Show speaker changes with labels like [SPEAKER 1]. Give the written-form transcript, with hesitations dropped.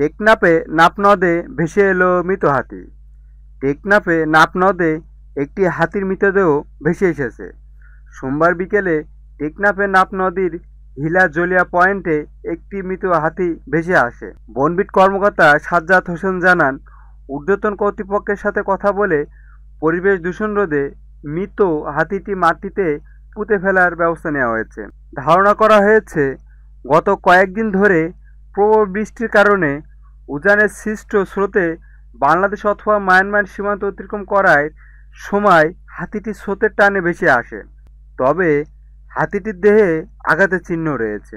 [SPEAKER 1] টেকনাফে নাপ নদে ভেসে এলো মৃত হাতি। টেকনাফে নাপ নদে একটি হাতির মৃতদেহ ভেসে এসেছে। সোমবার বিকেলে টেকনাফে নাপ নদীর হিলা জলিয়া পয়েন্টে একটি মৃত হাতি ভেসে আসে। বনবিট কর্মকর্তা সাজ্জাদ হোসেন জানান, ঊর্ধ্বতন কর্তৃপক্ষের সাথে কথা বলে পরিবেশ দূষণ রোধে মৃত হাতিটি মাটিতে পুঁতে ফেলার ব্যবস্থা নেওয়া হয়েছে। ধারণা করা হয়েছে, গত কয়েকদিন ধরে প্রবল বৃষ্টির কারণে উজানের সৃষ্ট স্রোতে বাংলাদেশ অথবা মায়ানমার সীমান্ত অতিক্রম করার সময় হাতিটি স্রোতের টানে ভেসে আসে। তবে হাতিটির দেহে আঘাতের চিহ্ন রয়েছে।